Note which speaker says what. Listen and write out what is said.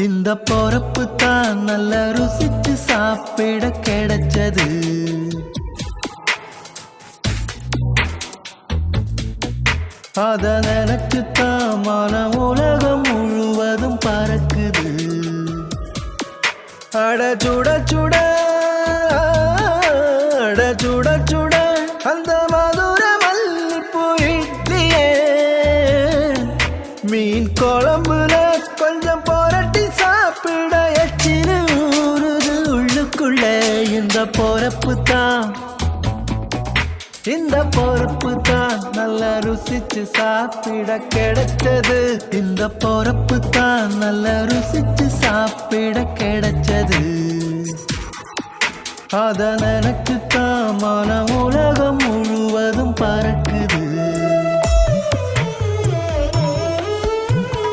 Speaker 1: இந்த பொறப்பு தான் நல்ல ருசிச்சு சாப்பிட கிடைச்சது. அத நினைச்சுத்தான் மன உலகம் முழுவதும் பறக்குது. அட சுட சுட அட சுட சுட அந்த மதுர மல்லிப்பூ இட்லியே மீன் குழம்புல கொஞ்சம் புரட்டி சாப்பிட எச்சிறு ஊறுது உள்ளுக்குள்ள. இந்த பொறப்பு தான் இந்த பொறப்பு தான் நல்ல ருசிச்சு சாப்பிட கிடைச்சது. இந்த பொறப்பு தான் நல்ல ருசிச்சு சாப்பிட கிடைச்சது. அத நினைச்சுத்தான் மன உலகம் முழுவதும் பறக்குது.